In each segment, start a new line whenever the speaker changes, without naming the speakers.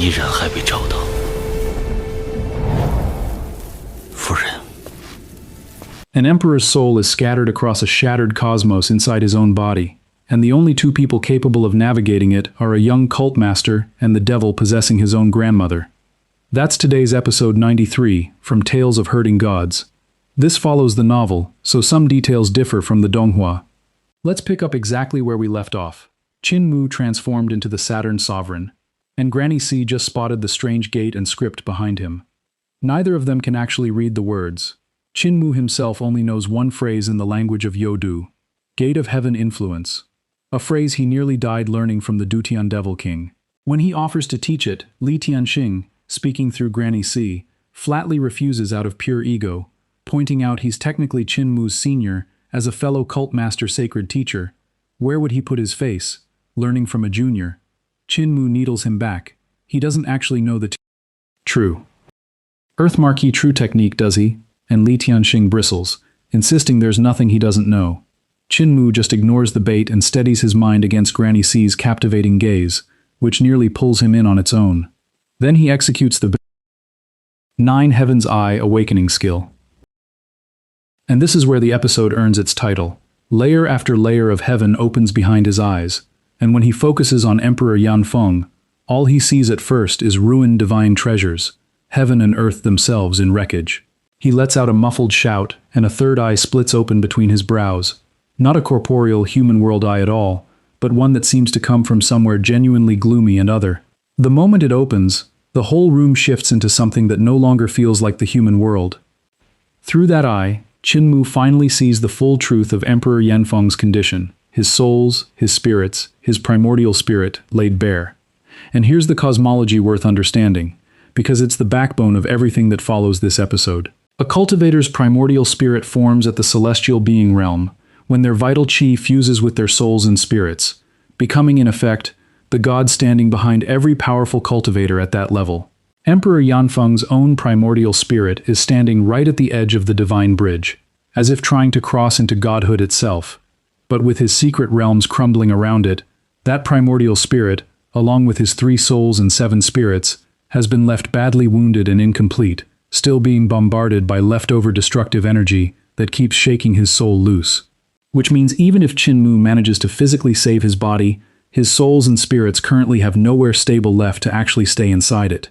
依然还未找到。夫人。
An emperor's soul is scattered across a shattered cosmos inside his own body, and the only two people capable of navigating it are a young cult master and the devil possessing his own grandmother. That's today's episode 93 from Tales of Hurting Gods. This follows the novel, so some details differ from the Donghua. Let's pick up exactly where we left off. Qin Mu transformed into the Saturn Sovereign, and Granny C just spotted the strange gate and script behind him. Neither of them can actually read the words. Qin Mu himself only knows one phrase in the language of Youdu, Gate of Heaven Influence, a phrase he nearly died learning from the Dutian Devil King. When he offers to teach it, Li Tianxing, speaking through Granny C, flatly refuses out of pure ego, pointing out he's technically Qin Mu's senior as a fellow cult master sacred teacher. Where would he put his face? Learning from a junior. Qin Mu needles him back. He doesn't actually know the true. Earth Marquis true technique, does he? And Li Tianxing bristles, insisting there's nothing he doesn't know. Qin Mu just ignores the bait and steadies his mind against Granny C's captivating gaze, which nearly pulls him in on its own. Then he executes the 9 Heaven's Eye awakening skill. And this is where the episode earns its title. Layer after layer of heaven opens behind his eyes, and when he focuses on Emperor Yanfeng, all he sees at first is ruined divine treasures, heaven and earth themselves in wreckage. He lets out a muffled shout, and a third eye splits open between his brows. Not a corporeal human world eye at all, but one that seems to come from somewhere genuinely gloomy and other. The moment it opens, the whole room shifts into something that no longer feels like the human world. Through that eye, Qin Mu finally sees the full truth of Emperor Yanfeng's condition, his souls, his spirits, his primordial spirit laid bare. And here's the cosmology worth understanding, because it's the backbone of everything that follows this episode. A cultivator's primordial spirit forms at the celestial being realm when their vital qi fuses with their souls and spirits, becoming in effect the god standing behind every powerful cultivator at that level. Emperor Yanfeng's own primordial spirit is standing right at the edge of the divine bridge, as if trying to cross into godhood itself. But with his secret realms crumbling around it, that primordial spirit, along with his 3 souls and 7 spirits, has been left badly wounded and incomplete, still being bombarded by leftover destructive energy that keeps shaking his soul loose. Which means even if Qin Mu manages to physically save his body, his souls and spirits currently have nowhere stable left to actually stay inside it.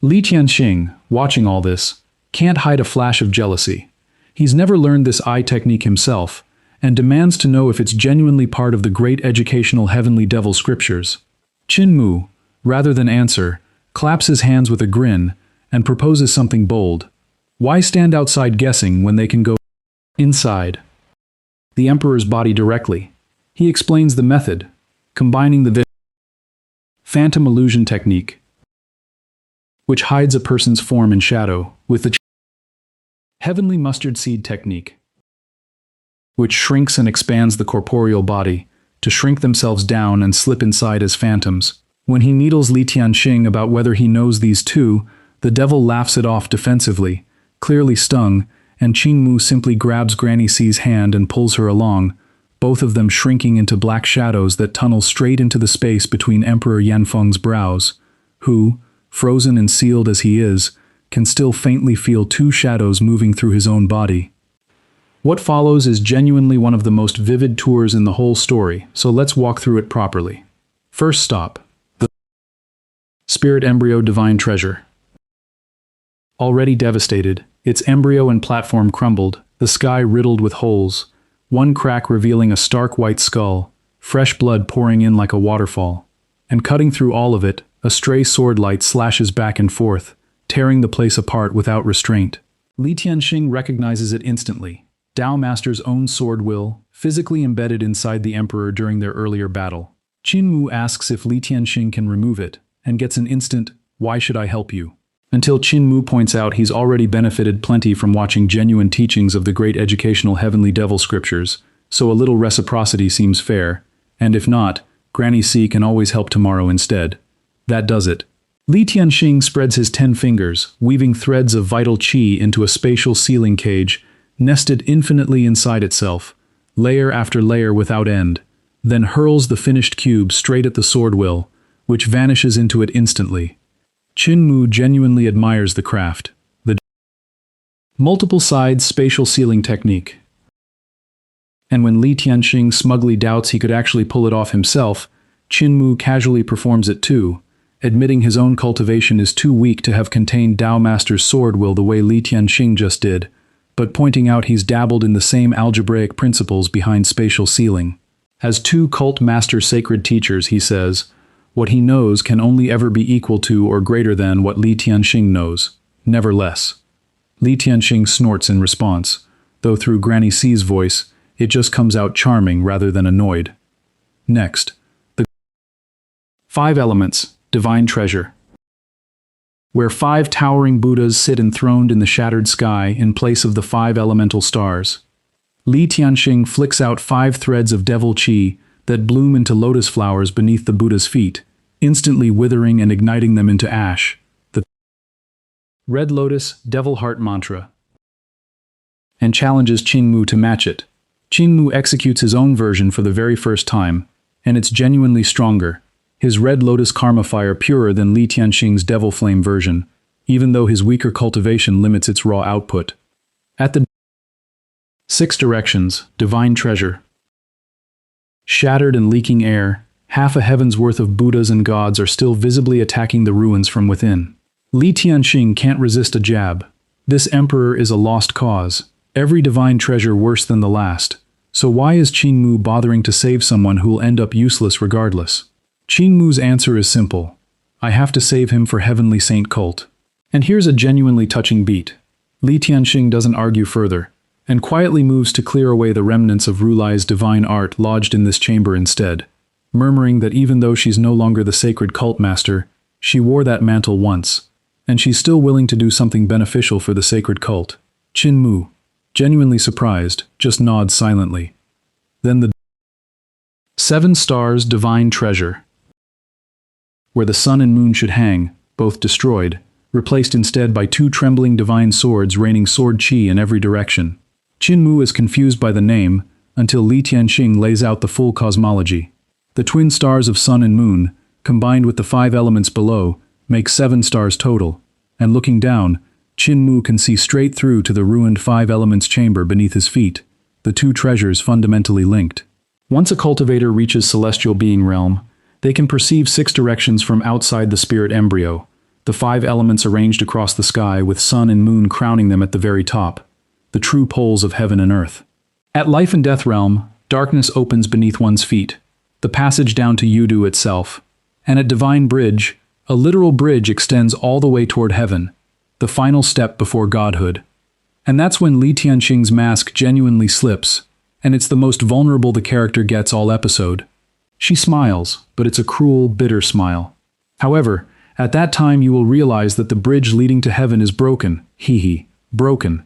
Li Tianxing, watching all this, can't hide a flash of jealousy. He's never learned this eye technique himself, and demands to know if it's genuinely part of the great educational heavenly devil scriptures. Qin Mu, rather than answer, claps his hands with a grin, and proposes something bold. Why stand outside guessing when they can go inside the Emperor's body directly? He explains the method, combining the phantom illusion technique, which hides a person's form in shadow, with the heavenly mustard seed technique, which shrinks and expands the corporeal body to shrink themselves down and slip inside as phantoms. When he needles Li Tianxing about whether he knows these two, the devil laughs it off defensively, clearly stung, and Qin Mu simply grabs Granny C's hand and pulls her along, both of them shrinking into black shadows that tunnel straight into the space between Emperor Yanfeng's brows, who, frozen and sealed as he is, can still faintly feel 2 shadows moving through his own body. What follows is genuinely one of the most vivid tours in the whole story, so let's walk through it properly. First stop, the Spirit Embryo Divine Treasure. Already devastated, its embryo and platform crumbled, the sky riddled with holes, one crack revealing a stark white skull, fresh blood pouring in like a waterfall. And cutting through all of it, a stray sword light slashes back and forth, tearing the place apart without restraint. Li Tianxing recognizes it instantly. Dao Master's own sword will, physically embedded inside the Emperor during their earlier battle. Qin Mu asks if Li Tianxing can remove it, and gets an instant, "Why should I help you?" Until Qin Mu points out he's already benefited plenty from watching genuine teachings of the great educational heavenly devil scriptures, so a little reciprocity seems fair, and if not, Granny C can always help tomorrow instead. That does it. Li Tianxing spreads his 10 fingers, weaving threads of vital qi into a spatial sealing cage, nested infinitely inside itself, layer after layer without end, then hurls the finished cube straight at the sword will, which vanishes into it instantly. Qin Mu genuinely admires the craft. The multiple-side spatial sealing technique. And when Li Tianxing smugly doubts he could actually pull it off himself, Qin Mu casually performs it too, admitting his own cultivation is too weak to have contained Dao Master's sword will the way Li Tianxing just did, but pointing out he's dabbled in the same algebraic principles behind spatial sealing. As two cult master sacred teachers, he says, what he knows can only ever be equal to or greater than what Li Tianxing knows, never less. Li Tianxing snorts in response, though through Granny C's voice, it just comes out charming rather than annoyed. Next, the 5 elements, divine treasure. Where 5 towering Buddhas sit enthroned in the shattered sky in place of the 5 elemental stars. Li Tianxing flicks out 5 threads of devil qi that bloom into lotus flowers beneath the Buddha's feet, instantly withering and igniting them into ash. The Red Lotus Devil Heart Mantra. And challenges Qin Mu to match it. Qin Mu executes his own version for the very first time, and it's genuinely stronger. His Red Lotus Karma Fire purer than Li Tianxing's Devil Flame version, even though his weaker cultivation limits its raw output. At the 6 directions, divine treasure. Shattered and leaking air, half a heaven's worth of Buddhas and gods are still visibly attacking the ruins from within. Li Tianxing can't resist a jab. This emperor is a lost cause, every divine treasure worse than the last. So why is Qin Mu bothering to save someone who'll end up useless regardless? Qin Mu's answer is simple. I have to save him for Heavenly Saint cult. And here's a genuinely touching beat. Li Tianxing doesn't argue further, and quietly moves to clear away the remnants of Rulai's divine art lodged in this chamber instead, murmuring that even though she's no longer the sacred cult master, she wore that mantle once, and she's still willing to do something beneficial for the sacred cult. Qin Mu, genuinely surprised, just nods silently. Then the 7 stars divine treasure. Where the sun and moon should hang, both destroyed, replaced instead by 2 trembling divine swords raining sword qi in every direction. Qin Mu is confused by the name, until Li Tianxing lays out the full cosmology. The twin stars of sun and moon, combined with the 5 elements below, make 7 stars total, and looking down, Qin Mu can see straight through to the ruined 5 elements chamber beneath his feet, the 2 treasures fundamentally linked. Once a cultivator reaches celestial being realm, they can perceive 6 directions from outside the spirit embryo, the 5 elements arranged across the sky with sun and moon crowning them at the very top, the true poles of heaven and earth. At life and death realm, darkness opens beneath one's feet, the passage down to Youdu itself, and at divine bridge, a literal bridge extends all the way toward heaven, the final step before godhood. And that's when Li Tianxing's mask genuinely slips, and it's the most vulnerable the character gets all episode. She smiles, but it's a cruel, bitter smile. However, at that time you will realize that the bridge leading to heaven is broken, broken.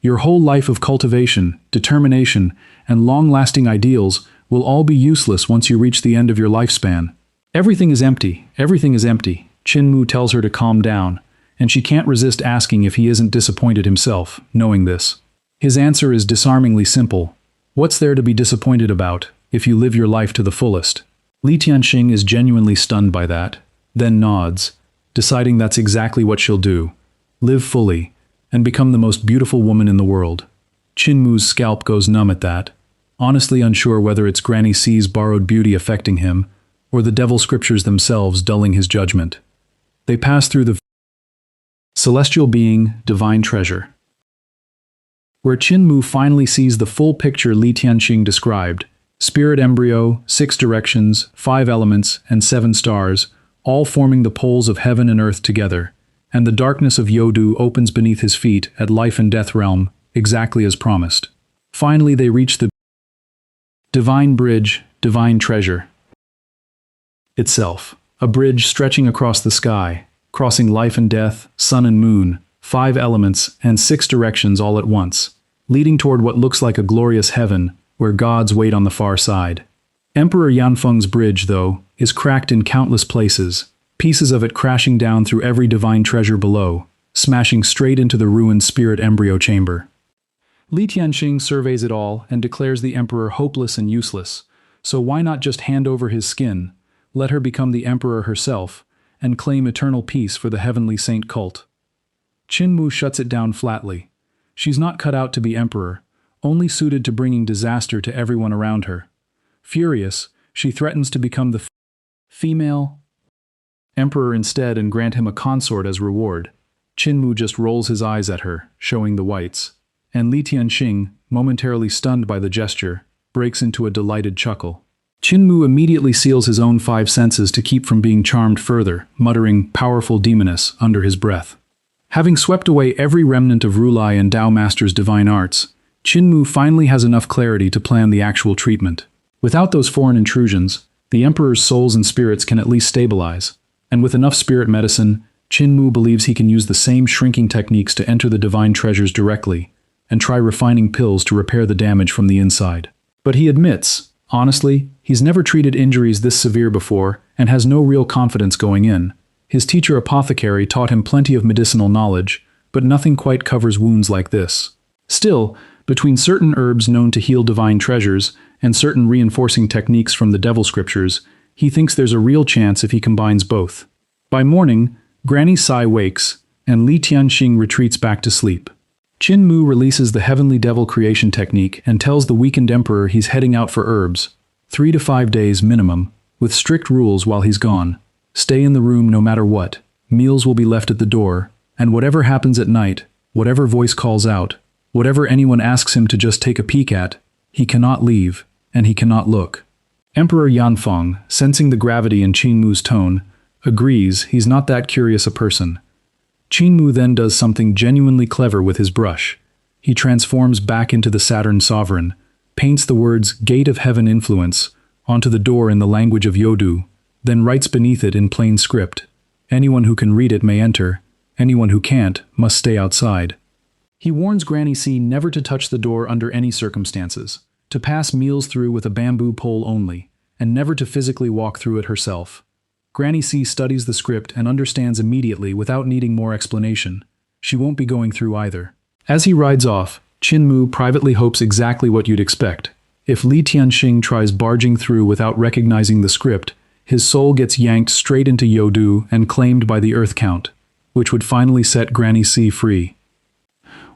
Your whole life of cultivation, determination, and long-lasting ideals will all be useless once you reach the end of your lifespan. Everything is empty, Qin Mu tells her to calm down, and she can't resist asking if he isn't disappointed himself, knowing this. His answer is disarmingly simple. What's there to be disappointed about, if you live your life to the fullest? Li Tianxing is genuinely stunned by that, then nods, deciding that's exactly what she'll do. Live fully, and become the most beautiful woman in the world. Qin Mu's scalp goes numb at that, honestly unsure whether it's Granny C's borrowed beauty affecting him, or the devil scriptures themselves dulling his judgment. They pass through the celestial being, divine treasure. Where Qin Mu finally sees the full picture Li Tianxing described, spirit embryo, 6 directions, 5 elements, and 7 stars, all forming the poles of heaven and earth together, and the darkness of Youdu opens beneath his feet at life and death realm, exactly as promised. Finally they reach the divine bridge, divine treasure itself, a bridge stretching across the sky, crossing life and death, sun and moon, 5 elements, and 6 directions all at once, leading toward what looks like a glorious heaven where gods wait on the far side. Emperor Yanfeng's bridge, though, is cracked in countless places, pieces of it crashing down through every divine treasure below, smashing straight into the ruined spirit embryo chamber. Li Tianxing surveys it all and declares the emperor hopeless and useless, so why not just hand over his skin, let her become the emperor herself, and claim eternal peace for the heavenly saint cult. Qin Mu shuts it down flatly. She's not cut out to be emperor, only suited to bringing disaster to everyone around her. Furious, she threatens to become the female emperor instead and grant him a consort as reward. Qin Mu just rolls his eyes at her, showing the whites. And Li Tianxing, momentarily stunned by the gesture, breaks into a delighted chuckle. Qin Mu immediately seals his own 5 senses to keep from being charmed further, muttering "powerful demoness" under his breath. Having swept away every remnant of Rulai and Dao Master's divine arts, Qin Mu finally has enough clarity to plan the actual treatment. Without those foreign intrusions, the Emperor's souls and spirits can at least stabilize, and with enough spirit medicine, Qin Mu believes he can use the same shrinking techniques to enter the divine treasures directly, and try refining pills to repair the damage from the inside. But he admits, honestly, he's never treated injuries this severe before and has no real confidence going in. His teacher apothecary taught him plenty of medicinal knowledge, but nothing quite covers wounds like this. Still, between certain herbs known to heal divine treasures and certain reinforcing techniques from the devil scriptures, he thinks there's a real chance if he combines both. By morning, Granny Sai wakes, and Li Tianxing retreats back to sleep. Qin Mu releases the heavenly devil creation technique and tells the weakened emperor he's heading out for herbs, 3 to 5 days minimum, with strict rules while he's gone. Stay in the room no matter what, meals will be left at the door, and whatever happens at night, whatever voice calls out, whatever anyone asks him to just take a peek at, he cannot leave, and he cannot look. Emperor Yanfeng, sensing the gravity in Qin Mu's tone, agrees he's not that curious a person. Qin Mu then does something genuinely clever with his brush. He transforms back into the Saturn sovereign, paints the words "Gate of Heaven Influence" onto the door in the language of Youdu, then writes beneath it in plain script, "Anyone who can read it may enter, anyone who can't must stay outside." He warns Granny C never to touch the door under any circumstances, to pass meals through with a bamboo pole only, and never to physically walk through it herself. Granny C studies the script and understands immediately without needing more explanation. She won't be going through either. As he rides off, Qin Mu privately hopes exactly what you'd expect. If Li Tianxing tries barging through without recognizing the script, his soul gets yanked straight into Youdu and claimed by the Earth Count, which would finally set Granny C free.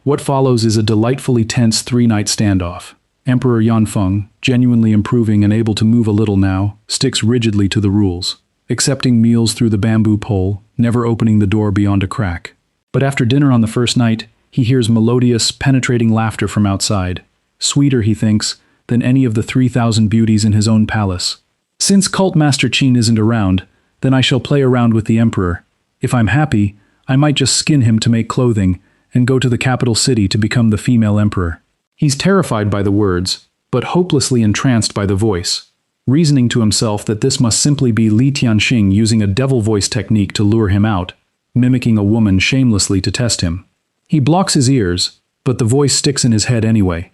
What follows is a delightfully tense 3-night standoff. Emperor Yanfeng, genuinely improving and able to move a little now, sticks rigidly to the rules, accepting meals through the bamboo pole, never opening the door beyond a crack. But after dinner on the first night, he hears melodious, penetrating laughter from outside. Sweeter, he thinks, than any of the 3,000 beauties in his own palace. Since Cult Master Qin isn't around, then I shall play around with the Emperor. If I'm happy, I might just skin him to make clothing and go to the capital city to become the female emperor. He's terrified by the words, but hopelessly entranced by the voice, reasoning to himself that this must simply be Li Tianxing using a devil voice technique to lure him out, mimicking a woman shamelessly to test him. He blocks his ears, but the voice sticks in his head anyway.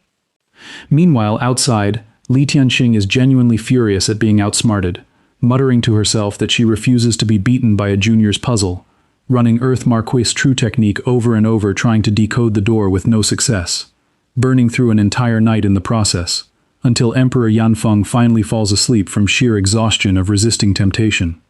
Meanwhile, outside, Li Tianxing is genuinely furious at being outsmarted, muttering to herself that she refuses to be beaten by a junior's puzzle, running Earth Marquis' true technique over and over trying to decode the door with no success, burning through an entire night in the process, until Emperor Yanfeng finally falls asleep from sheer exhaustion of resisting temptation.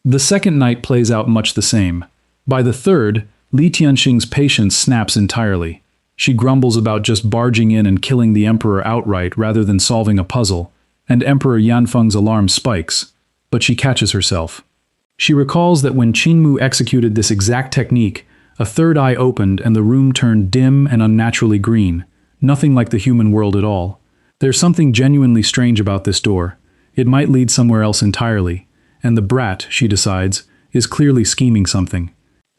The second night plays out much the same. By the third, Li Tianxing's patience snaps entirely. She grumbles about just barging in and killing the Emperor outright rather than solving a puzzle, and Emperor Yanfeng's alarm spikes, but she catches herself. She recalls that when Qin Mu executed this exact technique, a third eye opened and the room turned dim and unnaturally green, nothing like the human world at all. There's something genuinely strange about this door. It might lead somewhere else entirely, and the brat, she decides, is clearly scheming something.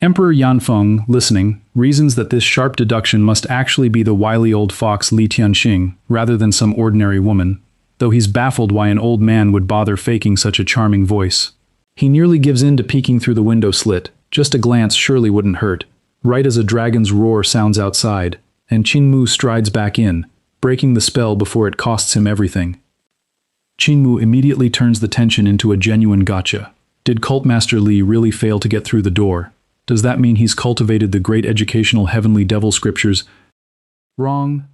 Emperor Yanfeng, listening, reasons that this sharp deduction must actually be the wily old fox Li Tianxing, rather than some ordinary woman, though he's baffled why an old man would bother faking such a charming voice. He nearly gives in to peeking through the window slit. Just a glance surely wouldn't hurt, right as a dragon's roar sounds outside, and Qin Mu strides back in, breaking the spell before it costs him everything. Qin Mu immediately turns the tension into a genuine gotcha. Did Cult Master Li really fail to get through the door? Does that mean he's cultivated the great educational heavenly devil scriptures wrong?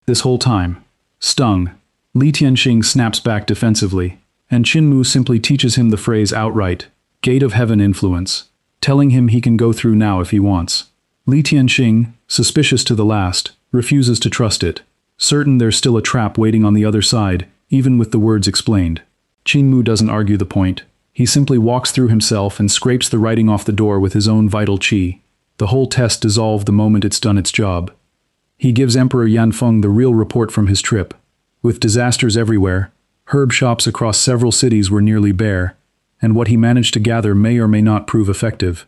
This whole time, stung, Li Tianxing snaps back defensively, and Qin Mu simply teaches him the phrase outright, Gate of Heaven influence, telling him he can go through now if he wants. Li Tianxing, suspicious to the last, refuses to trust it, certain there's still a trap waiting on the other side, even with the words explained. Qin Mu doesn't argue the point. He simply walks through himself and scrapes the writing off the door with his own vital qi. The whole test dissolved the moment it's done its job. He gives Emperor Yanfeng the real report from his trip. With disasters everywhere, herb shops across several cities were nearly bare, and what he managed to gather may or may not prove effective.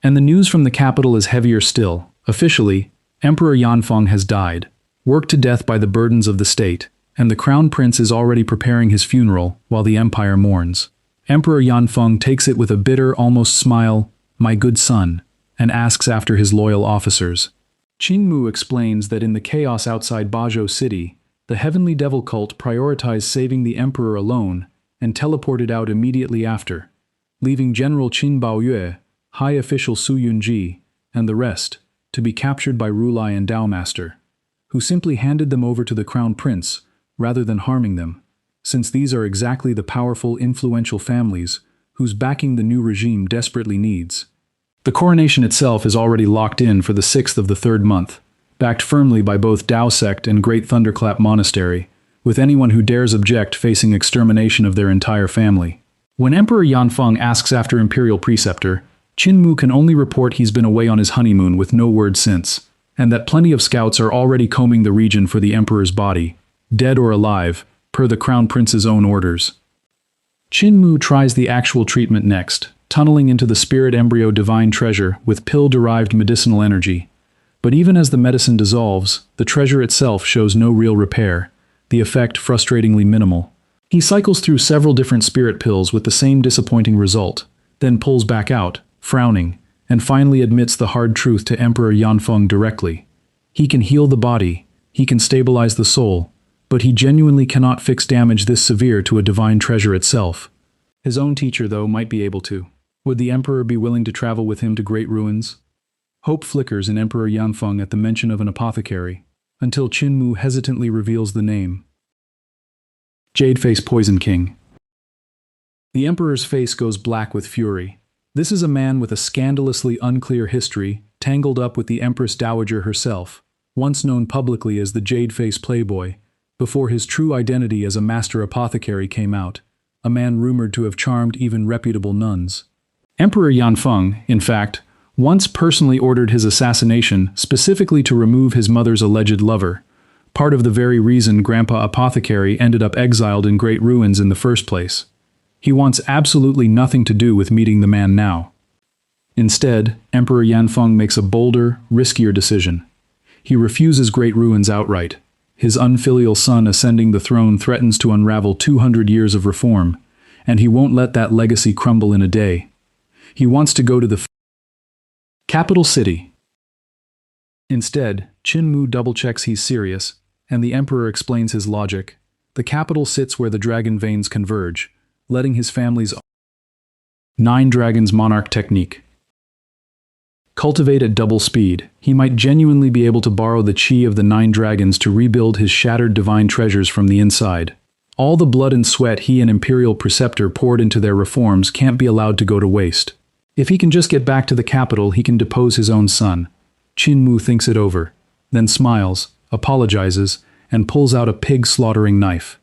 And the news from the capital is heavier still. Officially, Emperor Yanfeng has died, worked to death by the burdens of the state, and the crown prince is already preparing his funeral while the empire mourns. Emperor Yanfeng takes it with a bitter, almost smile, "My good son," and asks after his loyal officers. Qin Mu explains that in the chaos outside Bazhou City, the heavenly devil cult prioritized saving the emperor alone and teleported out immediately after, leaving General Qin Baoyue, High Official Su Yunji, and the rest to be captured by Rulai and Dao Master, who simply handed them over to the crown prince rather than harming them, since these are exactly the powerful, influential families whose backing the new regime desperately needs. The coronation itself is already locked in for the 6th of the 3rd month, backed firmly by both Dao sect and Great Thunderclap Monastery, with anyone who dares object facing extermination of their entire family. When Emperor Yanfeng asks after Imperial Preceptor, Qin Mu can only report he's been away on his honeymoon with no word since, and that plenty of scouts are already combing the region for the emperor's body, dead or alive, per the crown prince's own orders. Qin Mu tries the actual treatment next, tunneling into the spirit embryo divine treasure with pill-derived medicinal energy. But even as the medicine dissolves, the treasure itself shows no real repair, the effect frustratingly minimal. He cycles through several different spirit pills with the same disappointing result, then pulls back out, frowning, and finally admits the hard truth to Emperor Yanfeng directly. He can heal the body, he can stabilize the soul, but he genuinely cannot fix damage this severe to a divine treasure itself. His own teacher, though, might be able to. Would the emperor be willing to travel with him to great ruins? Hope flickers in Emperor Yanfeng at the mention of an apothecary, until Qin Mu hesitantly reveals the name. Jade-Face Poison King. The emperor's face goes black with fury. This is a man with a scandalously unclear history, tangled up with the Empress Dowager herself, once known publicly as the Jade-Face Playboy, before his true identity as a master apothecary came out, a man rumored to have charmed even reputable nuns. Emperor Yanfeng, in fact, once personally ordered his assassination specifically to remove his mother's alleged lover, part of the very reason Grandpa Apothecary ended up exiled in great ruins in the first place. He wants absolutely nothing to do with meeting the man now. Instead, Emperor Yanfeng makes a bolder, riskier decision. He refuses great ruins outright. His unfilial son ascending the throne threatens to unravel 200 years of reform, and he won't let that legacy crumble in a day. He wants to go to the capital city. Instead, Qin Mu double-checks he's serious, and the emperor explains his logic. The capital sits where the dragon veins converge, letting his family's 9 dragons monarch technique. Cultivate at double speed, he might genuinely be able to borrow the qi of the 9 dragons to rebuild his shattered divine treasures from the inside. All the blood and sweat he and Imperial Preceptor poured into their reforms can't be allowed to go to waste. If he can just get back to the capital, he can depose his own son. Qin Mu thinks it over, then smiles, apologizes, and pulls out a pig-slaughtering knife.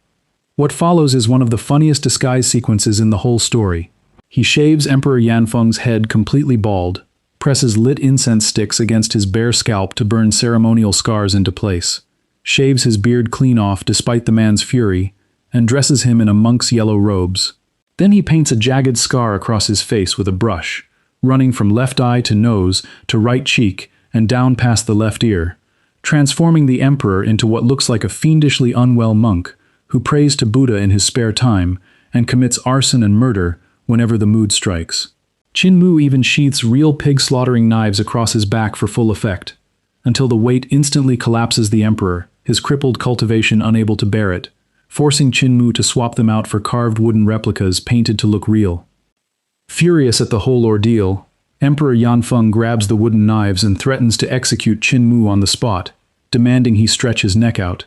What follows is one of the funniest disguise sequences in the whole story. He shaves Emperor Yanfeng's head completely bald, presses lit incense sticks against his bare scalp to burn ceremonial scars into place, shaves his beard clean off despite the man's fury, and dresses him in a monk's yellow robes. Then he paints a jagged scar across his face with a brush, running from left eye to nose to right cheek and down past the left ear, transforming the emperor into what looks like a fiendishly unwell monk who prays to Buddha in his spare time and commits arson and murder whenever the mood strikes. Qin Mu even sheaths real pig-slaughtering knives across his back for full effect, until the weight instantly collapses the emperor, his crippled cultivation unable to bear it, forcing Qin Mu to swap them out for carved wooden replicas painted to look real. Furious at the whole ordeal, Emperor Yanfeng grabs the wooden knives and threatens to execute Qin Mu on the spot, demanding he stretch his neck out.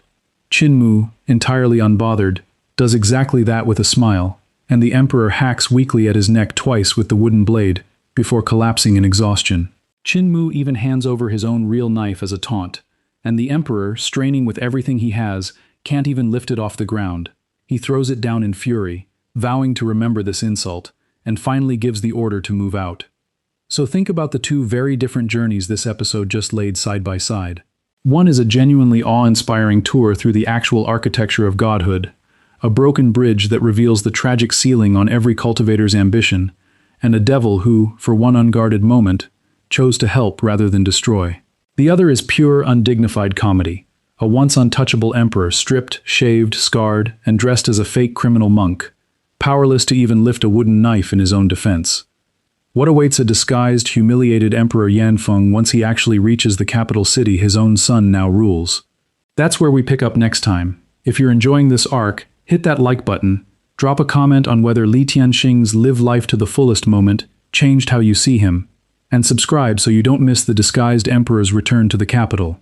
Qin Mu, entirely unbothered, does exactly that with a smile, and the emperor hacks weakly at his neck twice with the wooden blade, before collapsing in exhaustion. Qin Mu even hands over his own real knife as a taunt, and the emperor, straining with everything he has, can't even lift it off the ground. He throws it down in fury, vowing to remember this insult, and finally gives the order to move out. So think about the two very different journeys this episode just laid side by side. One is a genuinely awe-inspiring tour through the actual architecture of godhood, a broken bridge that reveals the tragic ceiling on every cultivator's ambition, and a devil who, for one unguarded moment, chose to help rather than destroy. The other is pure, undignified comedy, a once untouchable emperor stripped, shaved, scarred, and dressed as a fake criminal monk, powerless to even lift a wooden knife in his own defense. What awaits a disguised, humiliated Emperor Yanfeng once he actually reaches the capital city his own son now rules? That's where we pick up next time. If you're enjoying this arc, hit that like button, drop a comment on whether Li Tianxing's live life to the fullest moment changed how you see him, and subscribe so you don't miss the disguised emperor's return to the capital.